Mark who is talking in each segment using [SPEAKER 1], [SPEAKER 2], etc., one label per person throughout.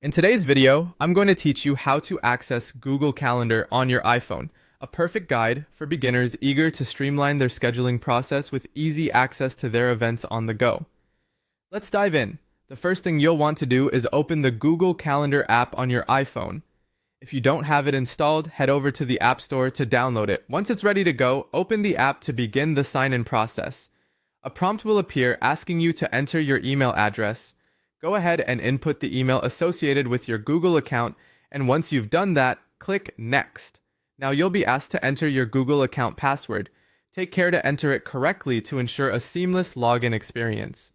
[SPEAKER 1] In today's video, I'm going to teach you how to access Google Calendar on your iPhone, a perfect guide for beginners eager to streamline their scheduling process with easy access to their events on the go. Let's dive in. The first thing you'll want to do is open the Google Calendar app on your iPhone. If you don't have it installed, head over to the App Store to download it. Once it's ready to go, open the app to begin the sign-in process. A prompt will appear asking you to enter your email address. Go ahead and input the email associated with your Google account, and once you've done that, click Next. Now you'll be asked to enter your Google account password. Take care to enter it correctly to ensure a seamless login experience.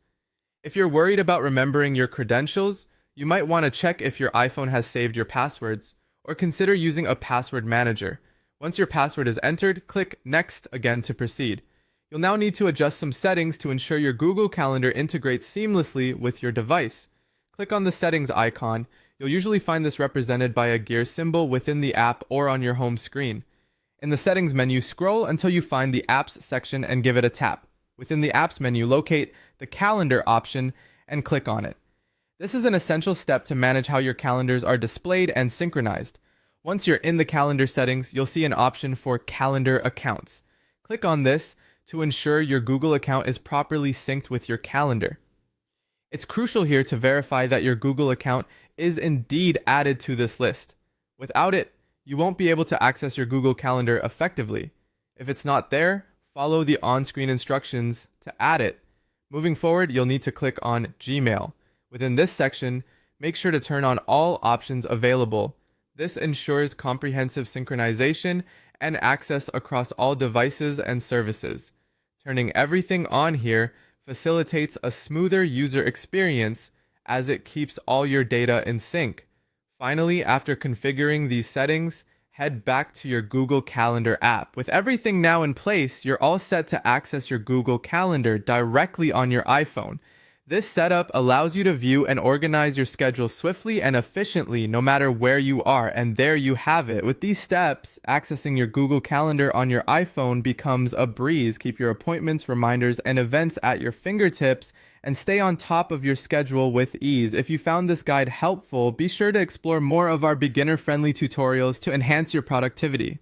[SPEAKER 1] If you're worried about remembering your credentials, you might want to check if your iPhone has saved your passwords, or consider using a password manager. Once your password is entered, click Next again to proceed. You'll now need to adjust some settings to ensure your Google Calendar integrates seamlessly with your device. Click on the settings icon. You'll usually find this represented by a gear symbol within the app or on your home screen. In the settings menu, scroll until you find the apps section and give it a tap. Within the apps menu, locate the calendar option and click on it. This is an essential step to manage how your calendars are displayed and synchronized. Once you're in the calendar settings, you'll see an option for calendar accounts. Click on this to ensure your Google account is properly synced with your calendar. It's crucial here to verify that your Google account is indeed added to this list. Without it, you won't be able to access your Google Calendar effectively. If it's not there, follow the on-screen instructions to add it. Moving forward, you'll need to click on Gmail. Within this section, make sure to turn on all options available. This ensures comprehensive synchronization and access across all devices and services. Turning everything on here facilitates a smoother user experience as it keeps all your data in sync. Finally, after configuring these settings, head back to your Google Calendar app. With everything now in place, you're all set to access your Google Calendar directly on your iPhone. This setup allows you to view and organize your schedule swiftly and efficiently no matter where you are, and there you have it. With these steps, accessing your Google Calendar on your iPhone becomes a breeze. Keep your appointments, reminders, and events at your fingertips and stay on top of your schedule with ease. If you found this guide helpful, be sure to explore more of our beginner-friendly tutorials to enhance your productivity.